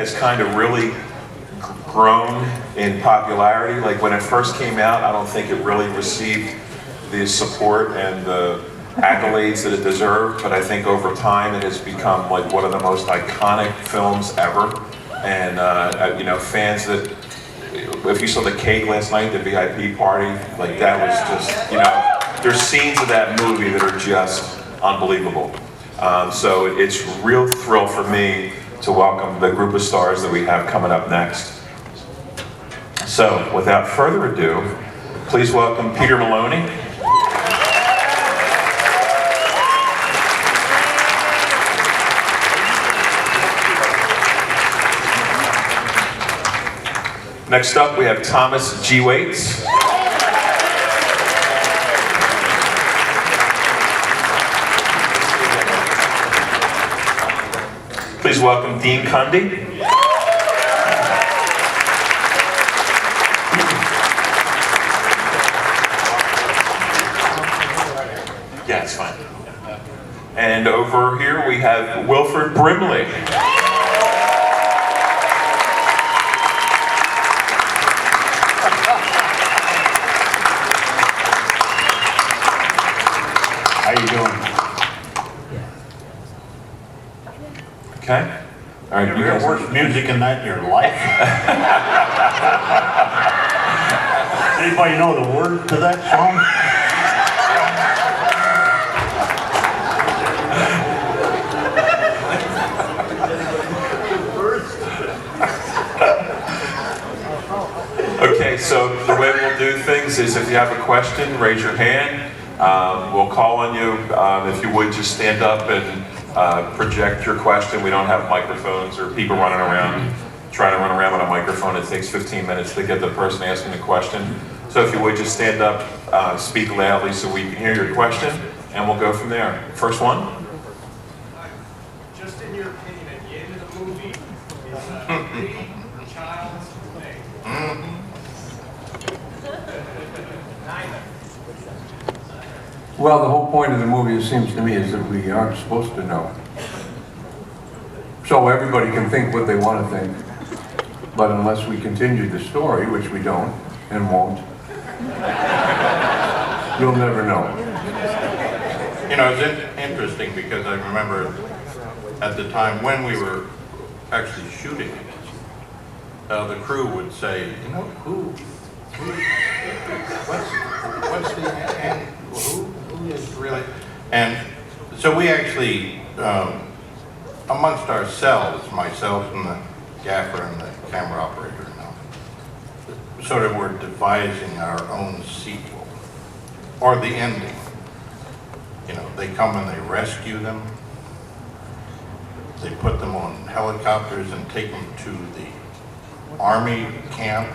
has kind of really grown in popularity. Like when it first came out, I don't think it really received the support and the accolades that it deserved, but I think over time it has become like one of the most iconic films ever. And you know, fans that, if you saw the cake last night, the VIP party, like that was just, you know, there's scenes of that movie that are just unbelievable. So it's a real thrill for me to welcome the group of stars that we have coming up next. So without further ado, please welcome Peter Maloney. Next up, we have Thomas G. Waits. Please welcome Dean Cundey. Yeah, it's fine. And over here we have Wilford Brimley. How you doing? Okay. All right. You heard worse music in that in your life? Anybody know the words to that song? Okay, so the way we'll do things is if you have a question, raise your hand. We'll call on you. If you would, just stand up and project your question. We don't have microphones or people running around, trying to run around with a microphone. It takes 15 minutes to get the person asking the question. So if you would, just stand up, speak loudly so we can hear your question, and we'll go from there. First one? Just in your opinion, at the end of the movie, is a child's thing. Neither. Well, the whole point of the movie, it seems to me, is that we aren't supposed to know. So everybody can think what they want to think. But unless we continue the story, which we don't and won't, you'll never know. You know, it's interesting because I remember at the time when we were actually shooting it, the crew would say, you know, what's the end? Who is really? And so we actually, amongst ourselves, myself and the gaffer and the camera operator, sort of were devising our own sequel, or the ending. You know, they come and they rescue them. They put them on helicopters and take them to the army camp.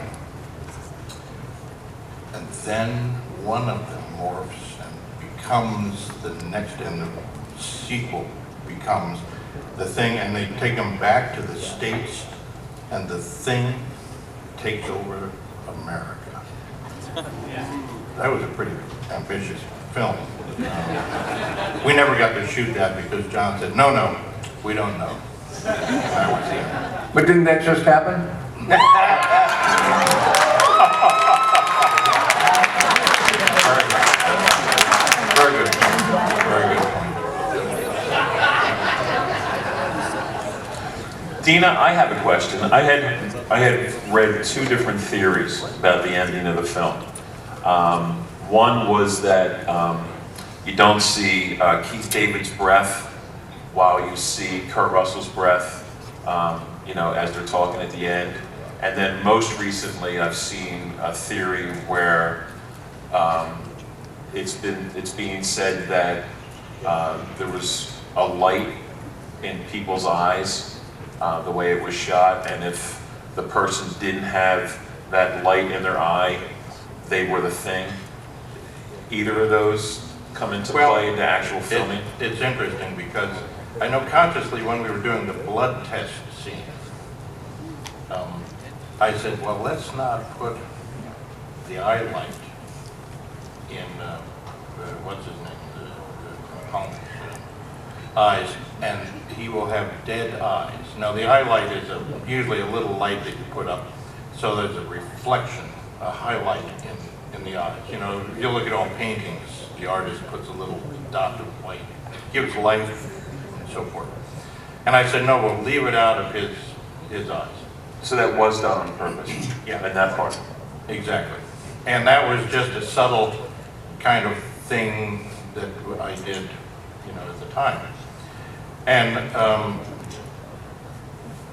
And then one of them morphs and becomes the next, and the sequel becomes the thing, and they take them back to the States, and the thing takes over America. That was a pretty ambitious film. We never got to shoot that because John said, no, we don't know. That was the end. But didn't that just happen? Very good. Very good. Dina, I have a question. I had read two different theories about the ending of the film. One was that you don't see Keith David's breath while you see Kurt Russell's breath, you know, as they're talking at the end. And then most recently, I've seen a theory where it's being said that there was a light in people's eyes, the way it was shot, and if the person didn't have that light in their eye, they were the thing. Either of those come into play into actual filming? It's interesting because I know consciously when we were doing the blood test scene, I said, well, let's not put the eye light in, what's his name, the component's eyes, and he will have dead eyes. Now the eye light is usually a little light that you put up, so there's a reflection, a highlight in the eyes. You know, if you look at all paintings, the artist puts a little dot of white, gives life, and so forth. And I said, no, we'll leave it out of his eyes. So that was done on purpose? Yeah. In that part? Exactly. And that was just a subtle kind of thing that I did, you know, at the time. And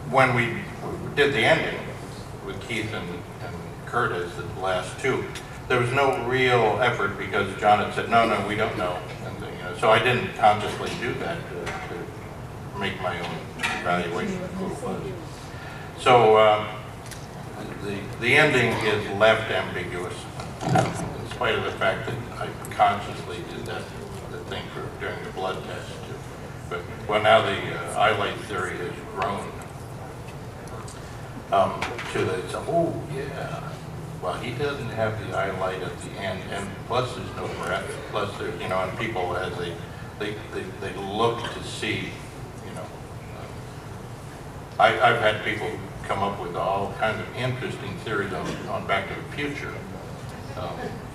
when we did the ending with Keith and Kurt as the last two, there was no real effort because John had said, no, we don't know. And, you know, so I didn't consciously do that to make my own evaluation of who it was. So the ending is left ambiguous, in spite of the fact that I consciously did the thing during the blood test too. But well, now the eyelight theory has grown to the oh yeah. Well, he doesn't have the eyelight at the end, and plus there's no breath. Plus there's, you know, and people as they look to see, you know. I've had people come up with all kinds of interesting theories on Back to the Future,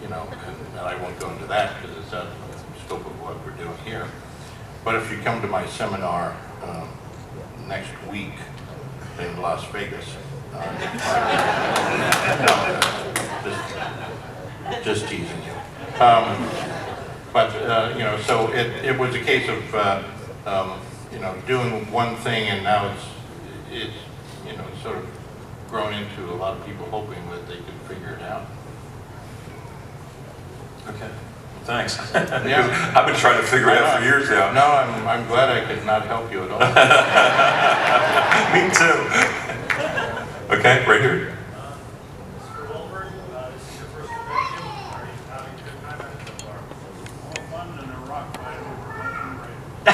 you know, and I won't go into that because it's out of the scope of what we're doing here. But if you come to my seminar next week in Las Vegas, just teasing you. But you know, so it was a case of you know, doing one thing, and now it's you know, sort of grown into a lot of people hoping that they could figure it out. Okay, thanks. Yeah. I've been trying to figure it out for years now. No, I'm glad I could not help you at all. Me too. Okay, right here. Mr. Wilford, this is your first convention. Are you having a good time at it so far? More fun than a rock climb over a mountain range.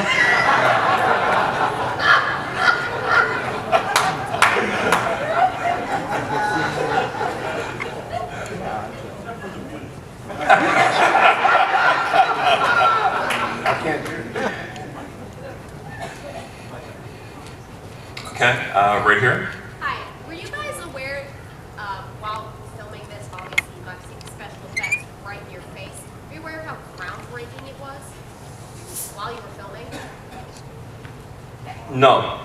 I can't do it. Okay, right here. Hi, were you guys aware, while filming this, obviously you got to see the special effects right in your face. Were you aware of how groundbreaking it was while you were filming? No,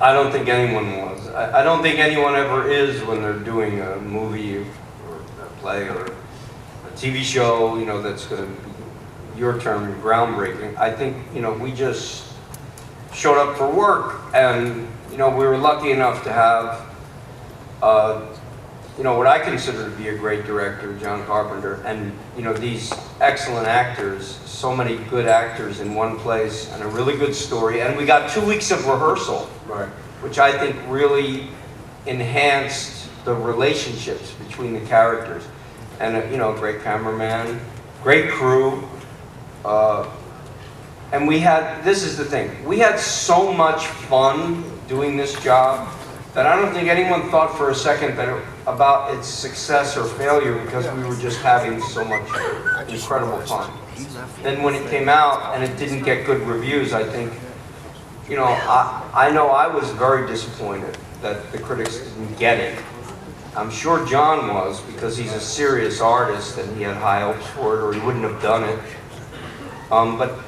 I don't think anyone was. I don't think anyone ever is when they're doing a movie or a play or a TV show, you know, that's going to be, your term, groundbreaking. I think, you know, we just showed up for work, and, you know, we were lucky enough to have, you know, what I consider to be a great director, John Carpenter, and, you know, these excellent actors, so many good actors in one place, and a really good story. And we got 2 weeks of rehearsal, Right. which I think really enhanced the relationships between the characters. And, you know, great cameraman, great crew. And we had, this is the thing, we had so much fun doing this job that I don't think anyone thought for a second that about its success or failure, because we were just having so much incredible fun. Then when it came out and it didn't get good reviews, I think, you know, I know I was very disappointed that the critics didn't get it. I'm sure John was, because he's a serious artist and he had high hopes for it, or he wouldn't have done it. But,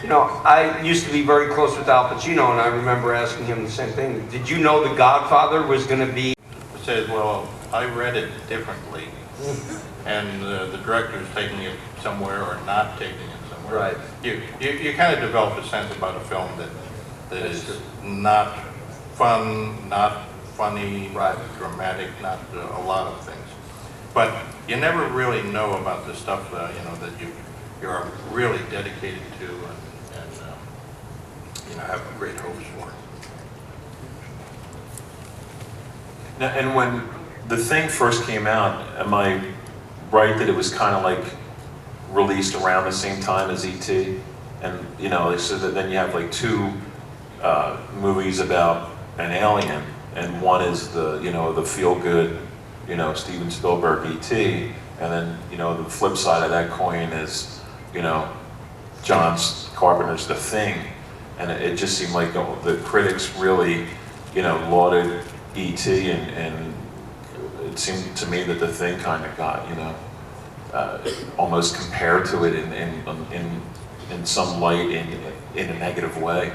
you know, I used to be very close with Al Pacino, and I remember asking him the same thing. Did you know The Godfather was going to be? It says, well, I read it differently, and the director's taking it somewhere or not taking it somewhere. Right. You kind of develop a sense about a film that is not fun, not funny, Right. dramatic, not a lot of things. But you never really know about the stuff you know, that you're really dedicated to and you know, have great hopes for. Now, and when the thing first came out, am I right that it was kind of like released around the same time as E.T.? And, you know, so that then you have like two movies about an alien, and one is the, you know, the feel-good, you know, Steven Spielberg E.T., and then, you know, the flip side of that coin is, you know, John Carpenter's The Thing. And it just seemed like the critics really, lauded E.T. and it seemed to me that the thing kind of got, almost compared to it in some light in a negative way.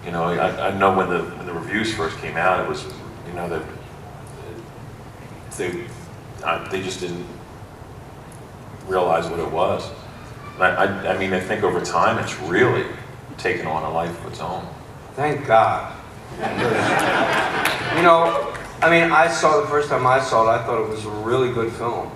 I know when the reviews first came out, it was, that they just didn't realize what it was. I mean, I think over time it's really taken on a life of its own. Thank God. I mean, the first time I saw it, I thought it was a really good film.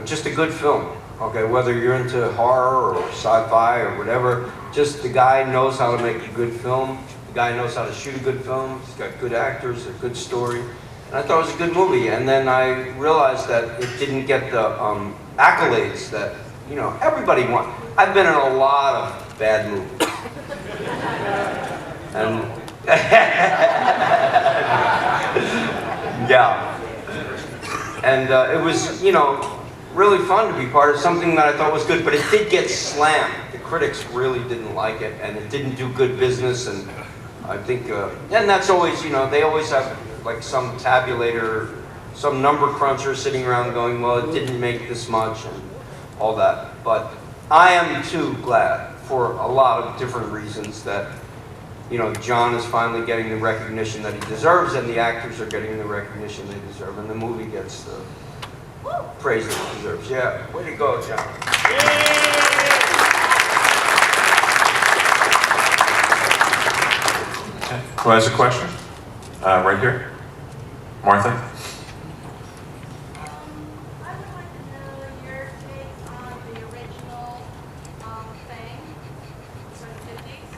Just a good film. Okay, whether you're into horror or sci-fi or whatever, just the guy knows how to make a good film. The guy knows how to shoot a good film. He's got good actors, a good story. And I thought it was a good movie. And then I realized that it didn't get the accolades that, everybody wants. I've been in a lot of bad movies. And yeah. And it was, really fun to be part of something that I thought was good, but it did get slammed. The critics really didn't like it, and it didn't do good business, and I think, and that's always, they always have like some tabulator, some number cruncher sitting around going, well, it didn't make this much, and all that. But I am too glad, for a lot of different reasons, that John is finally getting the recognition that he deserves, and the actors are getting the recognition they deserve, and the movie gets the praise that it deserves. Yeah, way to go, John. Okay. Who has a question? Right here. Martha? I would like to know your take on the original thing for the 50s.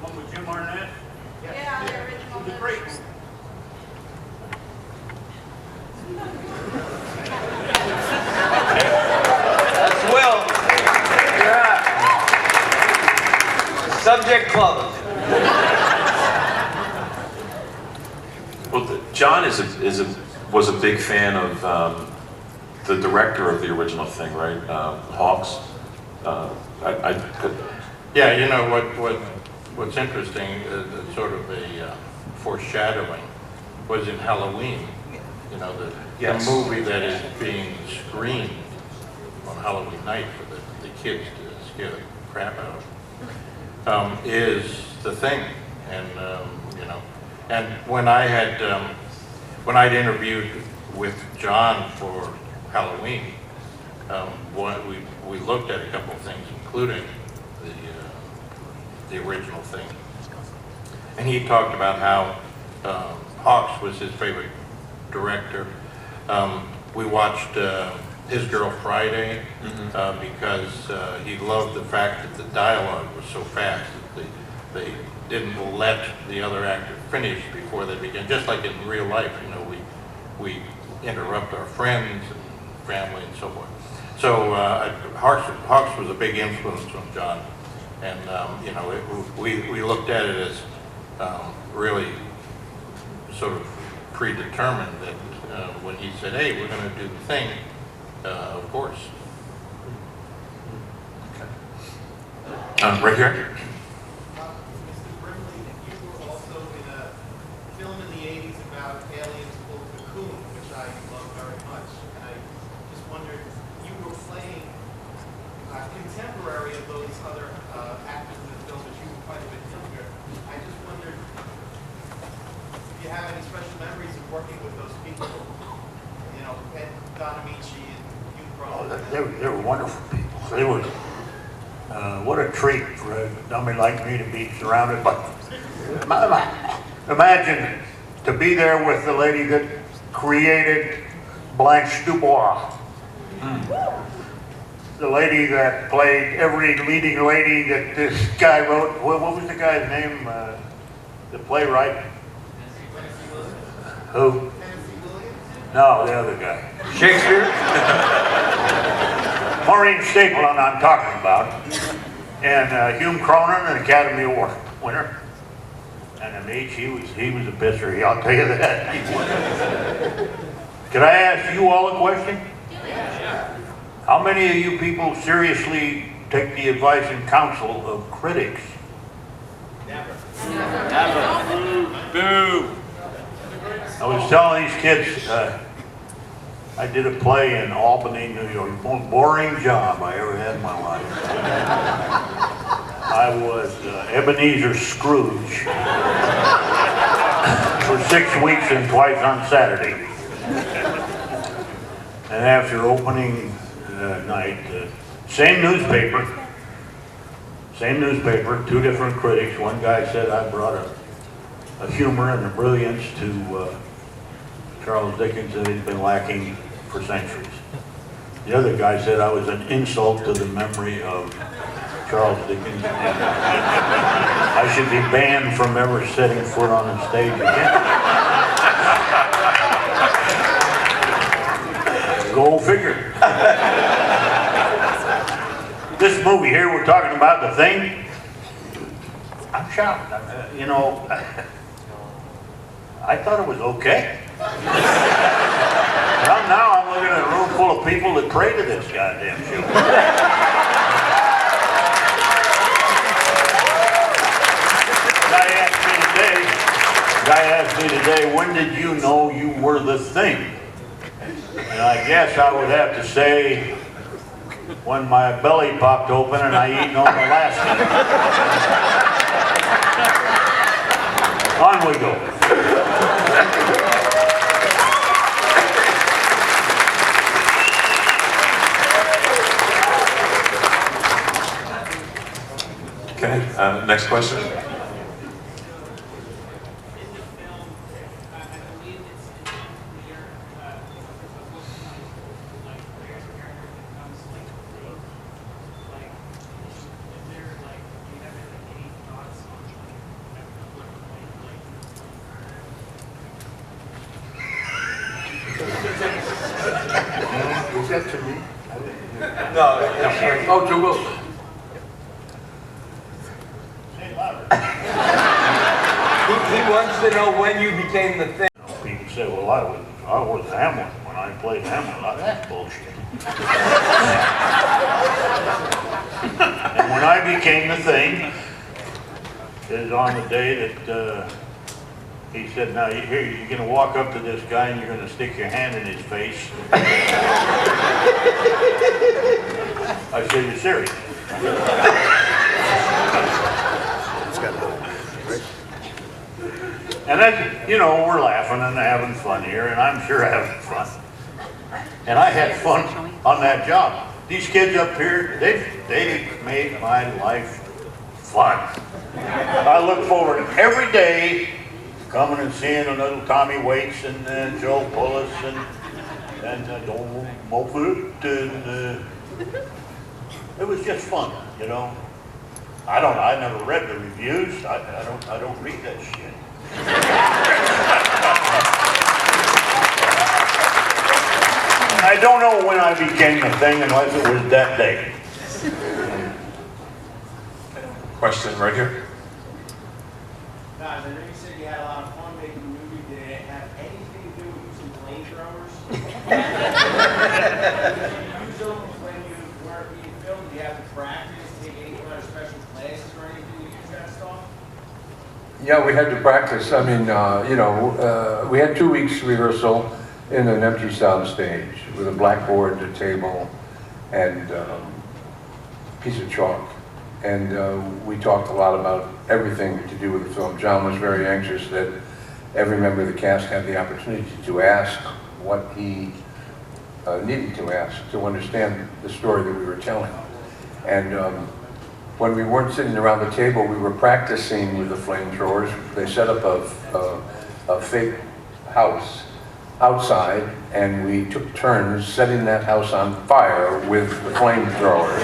One with Jim Arnett? Yeah, the original. It was great. That's Will. Yeah. Subject closed. Well, John was a big fan of the director of the original thing, right? Hawks. Yeah, what's interesting, sort of a foreshadowing, was in Halloween. Yes. The movie that is being screened on Halloween night for the kids to scare the crap out of, is The Thing. And and when I'd interviewed with John for Halloween, we looked at a couple of things, including the original Thing. And he talked about how Hawks was his favorite director. We watched His Girl Friday because he loved the fact that the dialogue was so fast that they didn't let the other actor finish before they began. Just like in real life, we interrupt our friends and family and so forth. So Hawks was a big influence on John, and we looked at it as really sort of predetermined that when he said, "Hey, we're going to do The Thing," of course. Right here. Mr. Brimley, you were also in a film in the 80s about aliens called Cocoon, which I love very much. And I just wondered, you were playing a contemporary of those other actors in the film, but you were quite a bit younger. I just wondered if you have any special memories of working with those people, Ed Don Amici and Hugh Crone. They were wonderful people. They were, what a treat for a dummy like me to be surrounded by. Imagine to be there with the lady that created Blanche Dubois. The lady that played every leading lady that this guy wrote. What was the guy's name? The playwright? Who? No, the other guy. Shakespeare? Maureen Stapleton I'm talking about. And Hugh Cronin, an Academy Award winner. And Amici, he was a pisser, I'll tell you that. Could I ask you all a question? How many of you people seriously take the advice and counsel of critics. Boo! I was telling these kids, I did a play in Albany, New York, the most boring job I ever had in my life. I was Ebenezer Scrooge for 6 weeks and twice on Saturday. And after opening night, same newspaper, two different critics. One guy said I brought a humor and a brilliance to Charles Dickens that had been lacking for centuries. The other guy said I was an insult to the memory of Charles Dickens. I should be banned from ever setting foot on the stage again. Go figure. This movie here, we're talking about The Thing. I'm shocked. You know, I thought it was okay. Well, now I'm looking at a room full of people that pray to this goddamn show. Guy asked me today, when did you know you were the thing? And I guess I would have to say, when my belly popped open and I eaten all the last one. On we go. Okay, next question. Is that to me? No, Oh, to Wilford. he wants to know when you became the thing. People say, well, I was Hamlet when I played Hamlet. Oh, that's bullshit. And when I became the thing is on the day that he said, now here, you're going to walk up to this guy and you're going to stick your hand in his face. I said, you're serious? And that's, you know, we're laughing and having fun here, and I'm sure having fun. And I had fun on that job. These kids up here, they made my life fun. I look forward to every day coming and seeing a little Tommy Waits and Joe Pullis and Don Mulford, and it was just fun, you know. I never read the reviews. I don't read that shit. I don't know when I became the thing unless it was that day. Question right here. Guys, I know you said you had a lot of fun making the movie. Did it have anything to do with using flamethrowers? Did you use them when you weren't being filmed? Do you have to practice, take any kind of special classes or anything to use that stuff? Yeah, we had to practice. I mean, we had 2 weeks rehearsal in an empty sound stage with a blackboard, a table, and a piece of chalk. And we talked a lot about everything to do with the film. John was very anxious that every member of the cast had the opportunity to ask what he needed to ask to understand the story that we were telling. And when we weren't sitting around the table, we were practicing with the flamethrowers. They set up a fake house outside, and we took turns setting that house on fire with the flamethrowers.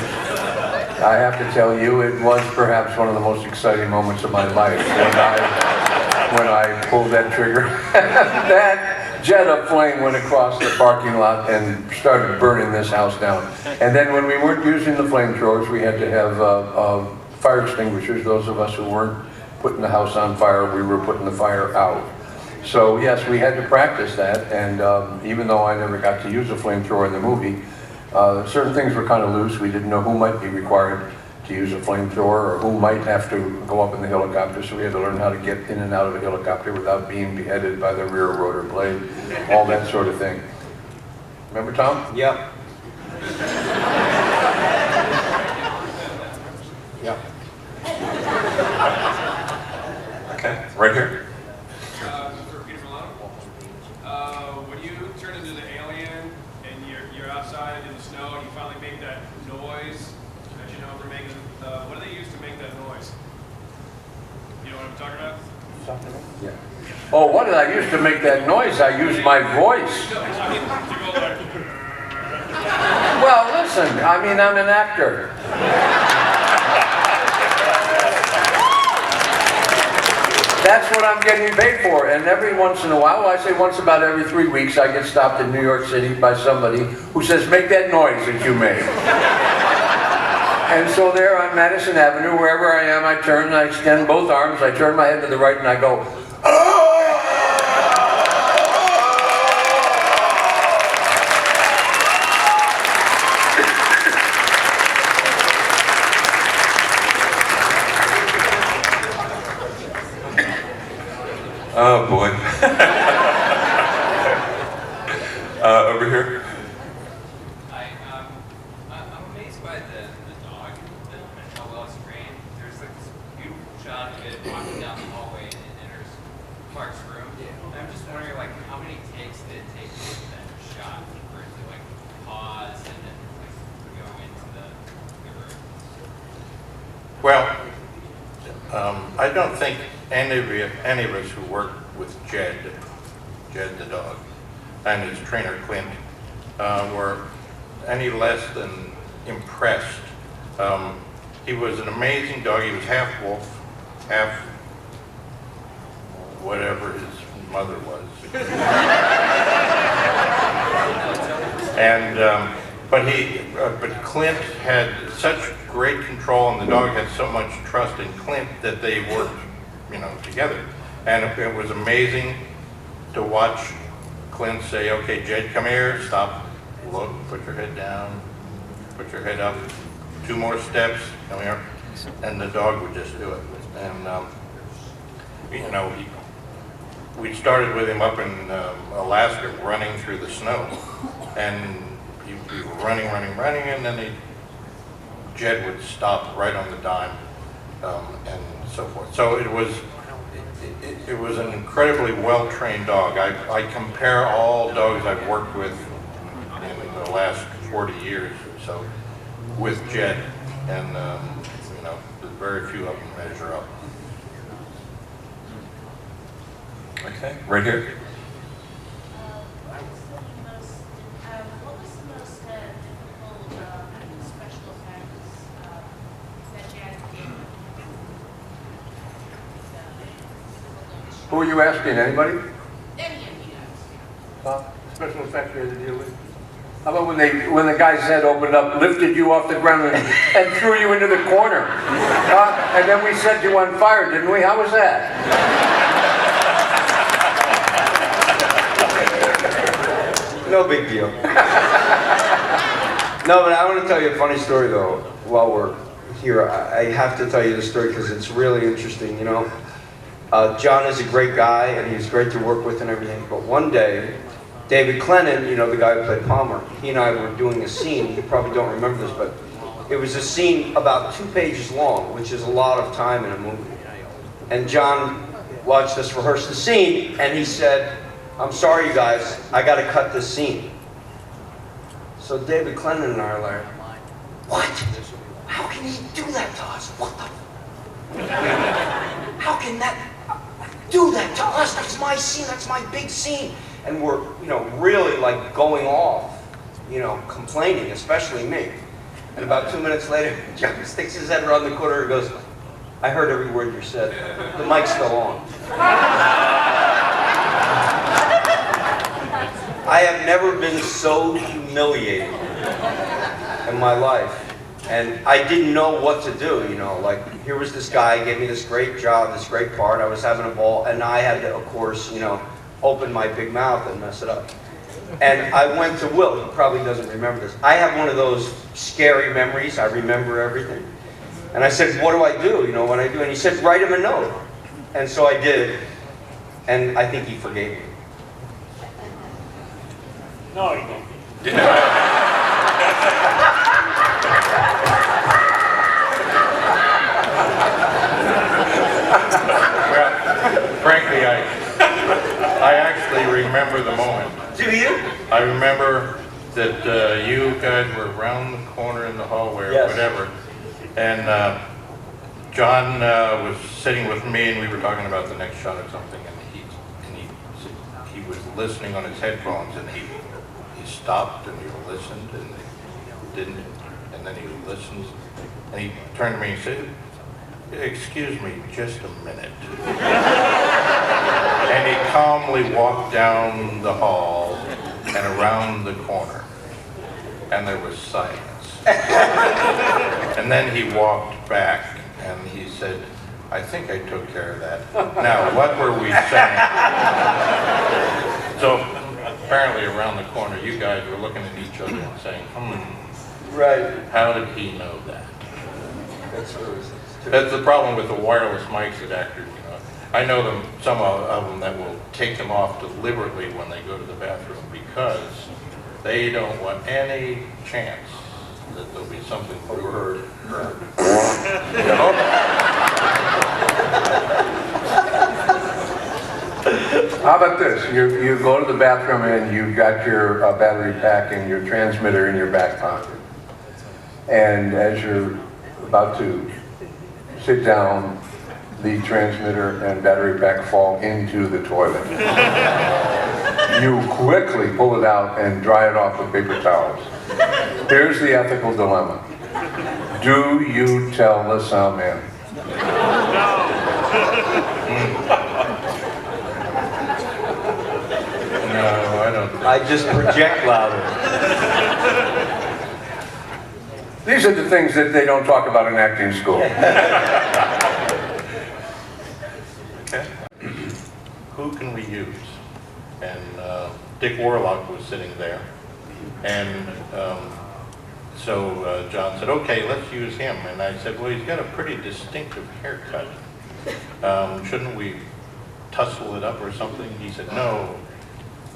I have to tell you, it was perhaps one of the most exciting moments of my life when I pulled that trigger. That jet of flame went across the parking lot and started burning this house down. And then when we weren't using the flamethrowers, we had to have fire extinguishers. Those of us who weren't putting the house on fire, we were putting the fire out. So yes, we had to practice that, and even though I never got to use a flamethrower in the movie, Certain things were kind of loose. We didn't know who might be required to use a flamethrower or who might have to go up in the helicopter, so we had to learn how to get in and out of a helicopter without being beheaded by the rear rotor blade, all that sort of thing. Remember, Tom? Yep. Yeah. Okay, right here. For Peter Maloney. When you turn into the alien and you're outside in the snow and you finally make that noise that you know for making, what do they use to make that noise? You know what I'm talking about? Yeah. Oh, what did I use to make that noise? I used my voice. No, I mean, to go like, Well, listen, I mean, I'm an actor. That's what I'm getting paid for. And every once in a while, I say once about every 3 weeks, I get stopped in New York City by somebody who says, make that noise that you made. And so there on Madison Avenue, wherever I am, I turn, I extend both arms, I turn my head to the right and I go, Oh, boy. Over here. I'm amazed by the dog and how well it's trained. There's like this beautiful shot of it walking down the hallway and it enters Clark's room. And I'm just wondering, like, how many takes did it take to get that shot for it to like pause and then like go into the room? Well, I don't think any of us who worked with Jed the dog, and his trainer Clint, were any less than impressed. He was an amazing dog. He was half wolf, half whatever his mother was. And but Clint had such great control, and the dog had so much trust in Clint that they worked, together. And it was amazing to watch Clint say, "Okay, Jed, come here, stop, look, put your head down, put your head up, 2 more steps, come here," and the dog would just do it. And we started with him up in Alaska, running through the snow, and he was running, and then Jed would stop right on the dime, and so forth. So it was an incredibly well-trained dog. I compare all dogs I've worked with in the last 40 years or so with Jed, and very few of them measure up. Okay, right here. What was the most difficult special effects that you had to do? who are you asking, anybody? Any of you guys. Special effects you had to deal with? How about when the guy's head opened up, lifted you off the ground and threw you into the corner? And then we set you on fire, didn't we? How was that? No big deal. No, but I want to tell you a funny story though. While we're here, I have to tell you this story because it's really interesting. John is a great guy and he's great to work with and everything. But one day, David Clennon, the guy who played Palmer, he and I were doing a scene. You probably don't remember this, but it was a scene about 2 pages long, which is a lot of time in a movie. And John watched us rehearse the scene, and he said, "I'm sorry, you guys, I got to cut this scene." So David Clennon and I are like, "What? How can he do that to us? What the? How can that do that to us? That's my scene. That's my big scene." And we're, really like going off, complaining, especially me. And about 2 minutes later, John sticks his head around the corner and goes, "I heard every word you said. The mic's still on." I have never been so humiliated in my life. And I didn't know what to do, like here was this guy, gave me this great job, this great part, I was having a ball, and I had to, of course, open my big mouth and mess it up. And I went to Will, he probably doesn't remember this. I have one of those scary memories, I remember everything. And I said, what do I do, you know, when I do? And he said, write him a note. And so I did, and I think he forgave me. No, you don't. Well, frankly, I actually remember the moment. Do you? I remember that you guys were around the corner in the hallway or Yes. whatever, and John was sitting with me, and we were talking about the next shot or something, and he was listening on his headphones, and he stopped and he listened and he didn't, and then he listened, and he turned to me and said, "Excuse me, just a minute." And he calmly walked down the hall and around the corner, and there was silence. And then he walked back and he said, "I think I took care of that. Now, what were we saying?" So apparently around the corner, you guys were looking at each other and saying, Right. how did he know that? That's what it was. That's the problem with the wireless mics at actors, you know. I know them, some of them that will take them off deliberately when they go to the bathroom because they don't want any chance that there'll be something overheard. You know? How about this? You go to the bathroom and you've got your battery pack and your transmitter in your back pocket. And as you're about to sit down, the transmitter and battery pack fall into the toilet. You quickly pull it out and dry it off with paper towels. Here's the ethical dilemma. Do you tell the sound man? No, I don't think. I just project louder. These are the things that they don't talk about in acting school. Okay. Who can we use? And Dick Warlock was sitting there. And so John said, okay, let's use him. And I said, well, he's got a pretty distinctive haircut. Shouldn't we tussle it up or something? He said, no,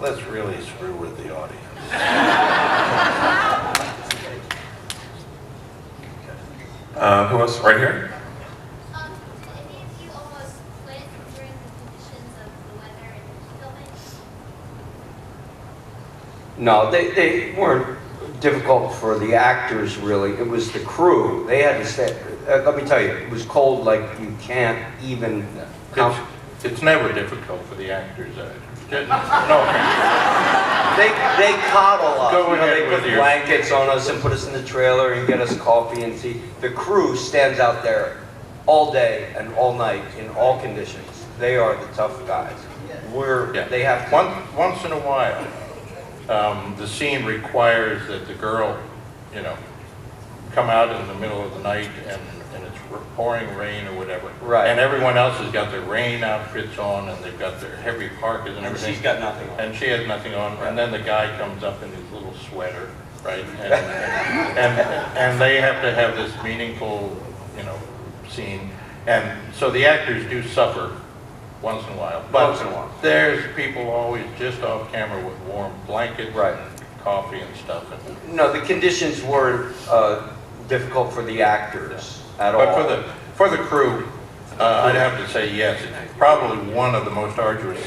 let's really screw with the audience. Who else? Right here? Did any of you almost quit during the conditions of the weather and filming? No, they weren't difficult for the actors, really. It was the crew. They had to stay. Let me tell you, it was cold like you can't even count. It's never difficult for the actors. No. They coddle us. Go You know, ahead they with put your- blankets on us and put us in the trailer and get us coffee and tea. The crew stands out there all day and all night in all conditions. They are the tough guys. Yeah. They have to. Once in a while, the scene requires that the girl, you know, come out in the middle of the night and it's pouring rain or whatever. Right. And everyone else has got their rain outfits on and they've got their heavy parkas and And everything. she's got nothing on. And she has nothing on. And then the guy comes up in his little sweater, right? And they have to have this meaningful, you know, scene. And so the actors do suffer once in a while. But Once in a while. there's people always just off camera with warm blankets, Right. and coffee and stuff. No, the conditions weren't difficult for the actors at all. But for the crew, I'd have to say yes. It's probably one of the most arduous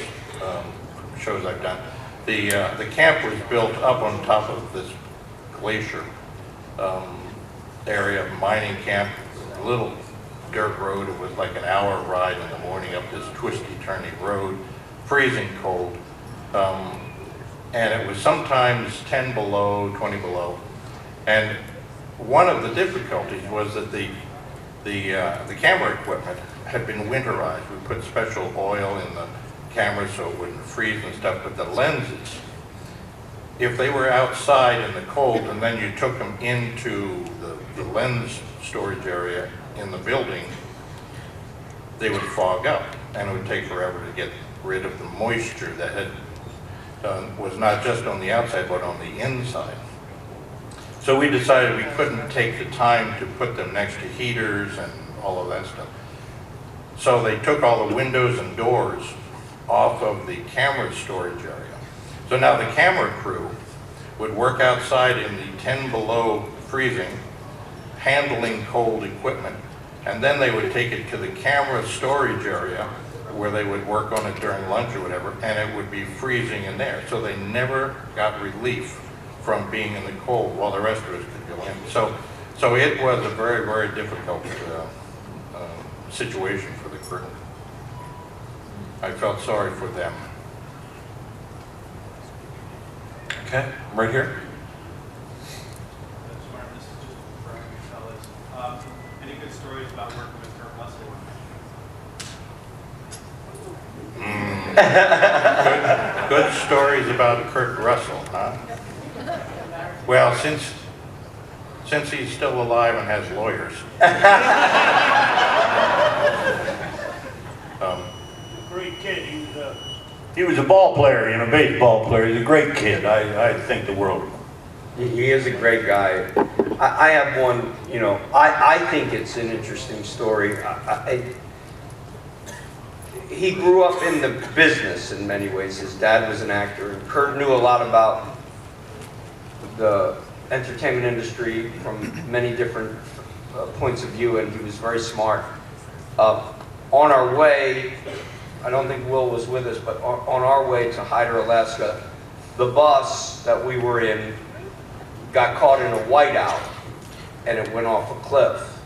shows I've done. The camp was built up on top of this glacier area, mining camp, a little dirt road. It was like an hour ride in the morning up this twisty, turny road, freezing cold. And it was sometimes 10 below, 20 below. And one of the difficulties was that the camera equipment had been winterized. We put special oil in the camera so it wouldn't freeze and stuff, but the lenses, if they were outside in the cold and then you took them into the lens storage area in the building, they would fog up and it would take forever to get rid of the moisture that had was not just on the outside, but on the inside. So we decided we couldn't take the time to put them next to heaters and all of that stuff. So they took all the windows and doors off of the camera storage area. So now the camera crew would work outside in the 10 below freezing, handling cold equipment, and then they would take it to the camera storage area where they would work on it during lunch or whatever, and it would be freezing in there. So they never got relief from being in the cold while the rest of us could go in. So it was a very, very difficult situation for the crew. I felt sorry for them. Okay, right here. This is just for you fellas. Any good stories about working with Kurt Russell? Good stories about Kurt Russell, huh? Well, since he's still alive and has lawyers. Great kid. He was a ball player, baseball player. He's a great kid. I think the world of him. He is a great guy. I have one, I think it's an interesting story. He grew up in the business in many ways. His dad was an actor. And Kurt knew a lot about the entertainment industry from many different points of view, and he was very smart. On our way, I don't think Will was with us, but on our way to Hyder, Alaska, the bus that we were in got caught in a whiteout, and it went off a cliff.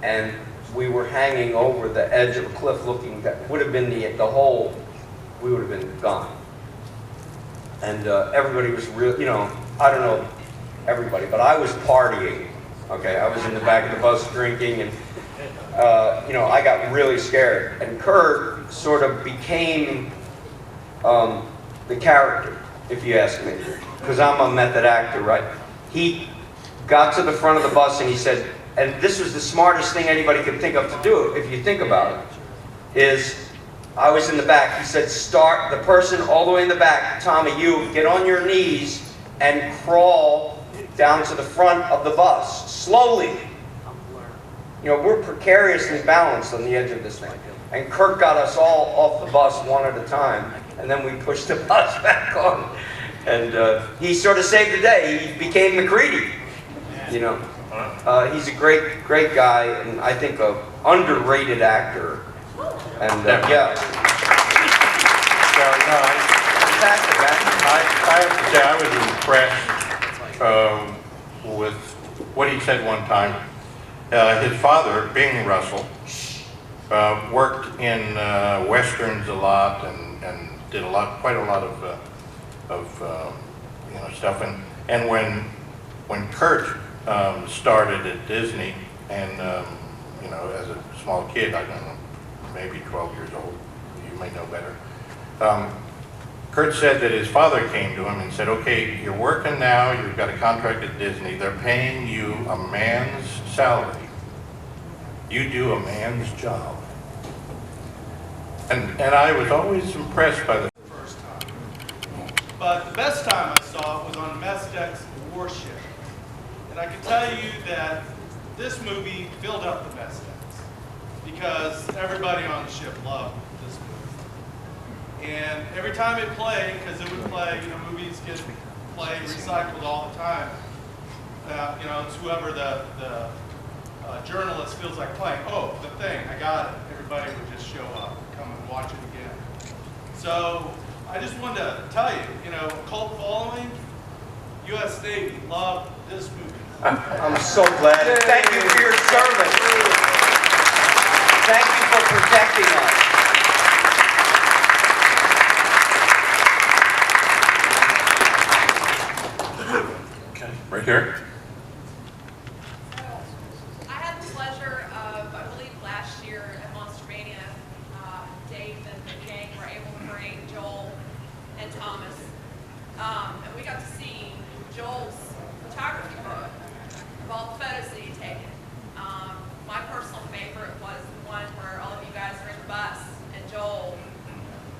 And we were hanging over the edge of a cliff looking, that would have been the hole, we would have been gone. And everybody was real, I don't know everybody, but I was partying, okay? I was in the back of the bus drinking, and I got really scared. And Kurt sort of became the character, if you ask me, because I'm a method actor, right? He got to the front of the bus and he said, and this was the smartest thing anybody could think of to do, if you think about it, is I was in the back. He said, start the person all the way in the back, Tommy, you get on your knees and crawl down to the front of the bus, slowly. We're precariously balanced on the edge of this thing. And Kurt got us all off the bus one at a time, and then we pushed the bus back on. And he sort of saved the day. He became McCready, He's a great, great guy, and I think an underrated actor. And yeah. So, no, I have to say I was impressed with what he said one time. His father, Bing Russell, worked in westerns a lot and did quite a lot of stuff. And when Kurt started at Disney, and as a small kid, I don't know, maybe 12 years old, you may know better. Kurt said that his father came to him and said, okay, you're working now, you've got a contract at Disney, they're paying you a man's salary. You do a man's job. And I was always impressed by the First time. But the best time I saw it was on Mesdeck's Warship. And I can tell you that this movie filled up the Mesdecks because everybody on the ship loved this movie. And every time it played, because it would play, movies get played, recycled all the time. It's whoever the journalist feels like playing. Oh, The Thing, I got it. Everybody would just show up, come and watch it again. So I just wanted to tell you, cult following, U.S. Navy loved this movie. I'm so glad. Thank you for your service. Thank you for protecting us. Okay, right here. I had the pleasure of, I believe last year at Monster Mania, Dave and the gang were able to bring Joel and Thomas. And we got to see Joel's photography book of all the photos that he'd taken. My personal favorite was the one where all of you guys are in the bus and Joel,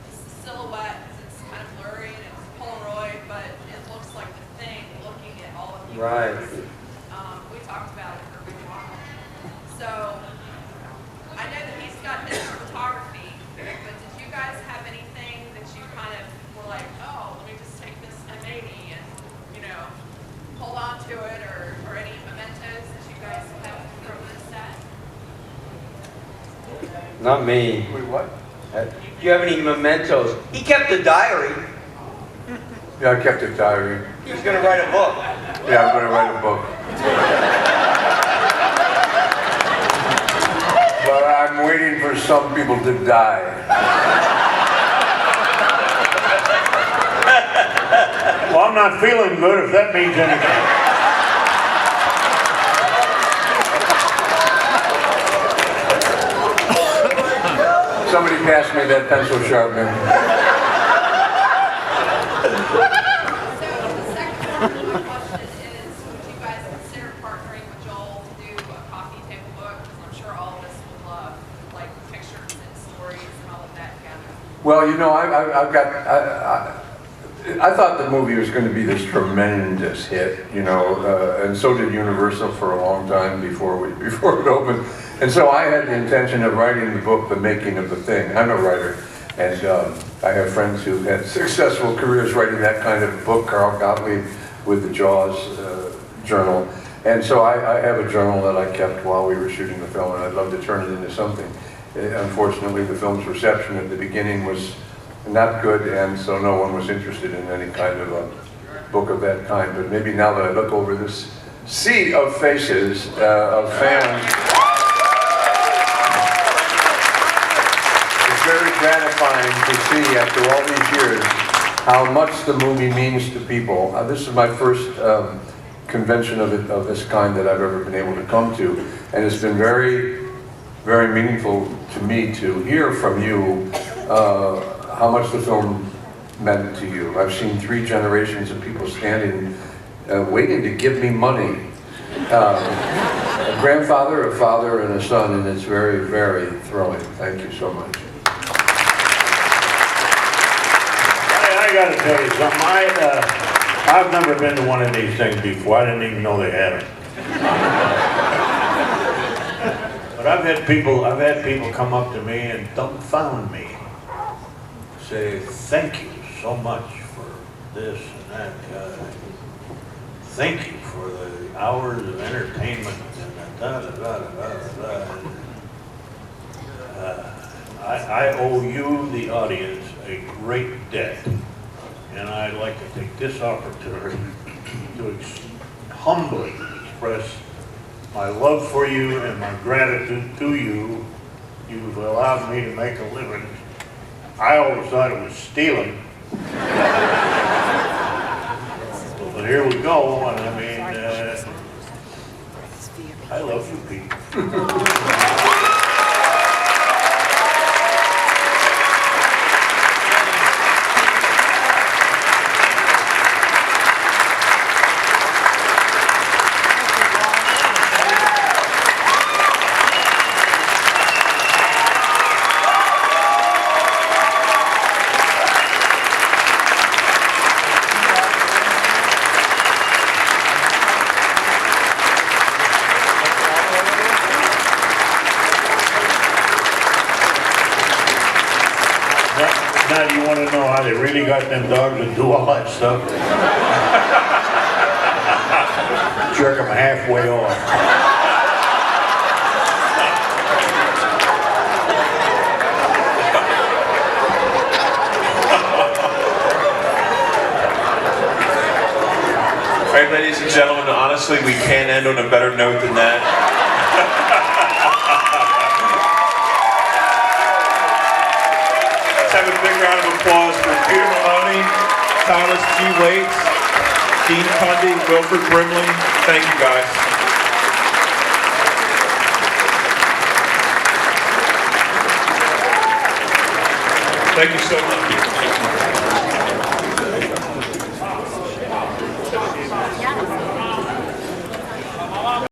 it's the silhouette, 'cause it's kind of blurry Right. We talked about it for a good while. So, I know that he's got his photography, but did you guys have anything that you kind of were like, oh, let me just take this M80 and, you know, hold on to it, or any mementos that you guys have from the set? Not me. Wait, what? Do you have any mementos? He kept a diary. Yeah, I kept a diary. He was going to write a book. Yeah, I'm gonna write a book. But I'm waiting for some people to die. Well, I'm not feeling good if that means anything. Somebody pass me that pencil sharpener. So the second part of my question is, would you guys consider partnering with Joel to do a coffee table book? Because I'm sure all of us would love, like, pictures and stories and all of that together. Well, you know, I thought the movie was going to be this tremendous hit, you know, and so did Universal for a long time before it opened. And so I had the intention of writing the book, The Making of the Thing. I'm a writer, and I have friends who had successful careers writing that kind of book. Carl Gottlieb with the Jaws journal. And so I have a journal that I kept while we were shooting the film, and I'd love to turn it into something. Unfortunately, the film's reception at the beginning was not good, and so no one was interested in any kind of a book of that kind. But maybe now that I look over this sea of faces of fans, it's very gratifying to see after all these years how much the movie means to people. This is my first convention of this kind that I've ever been able to come to, and it's been very, very meaningful to me to hear from you how much the film meant to you. I've seen 3 generations of people standing, waiting to give me money. A grandfather, a father, and a son, and it's very, very thrilling. Thank you so much. I gotta tell you something, I've never been to one of these things before. I didn't even know they had them. But I've had people come up to me and dumbfound me. Say, thank you so much for this and that. Thank you for the hours of entertainment and da-da-da-da-da-da. I owe you, the audience, a great debt. And I'd like to take this opportunity to humbly express my love for you and my gratitude to you. You've allowed me to make a living. I always thought it was stealing. But here we go, and I mean, I love you people. Now you want to know how they really got them dogs to do all that stuff? Jerk them halfway off. All right, ladies and gentlemen, honestly, we can't end on a better note than that. Let's have a big round of applause for Peter Maloney, Thomas G. Waits, Dean Cundey, Wilford Brimley. Thank you, guys. Thank you so much.